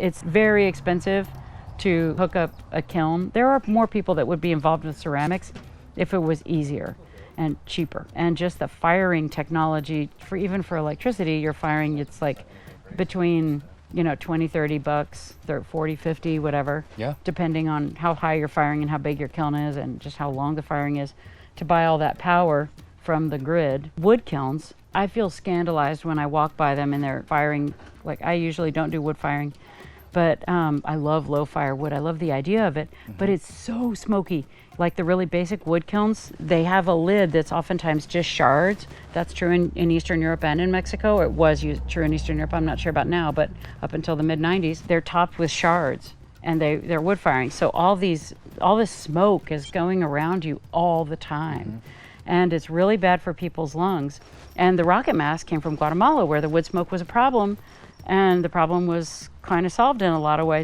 It's very expensive to hook up a kiln. There are more people that would be involved with ceramics if it was easier and cheaper. And just the firing technology, for even for electricity, you're firing, it's like between, you know, 20, 30 bucks, 40, 50, whatever. Yeah. Depending on how high you're firing and how big your kiln is and just how long the firing is, to buy all that power from the grid. Wood kilns, I feel scandalized when I walk by them and they're firing. Like, I usually don't do wood firing, but I love low fire wood. I love the idea of it, but it's so smoky. Like the really basic wood kilns, they have a lid that's oftentimes just shards. That's true in Eastern Europe and in Mexico. It was true in Eastern Europe. I'm not sure about now, but up until the mid-90s, they're topped with shards and they're wood firing. So all this smoke is going around you all the time. And it's really bad for people's lungs. And the rocket mask came from Guatemala, where the wood smoke was a problem, and the problem was kind of solved in a lot of ways.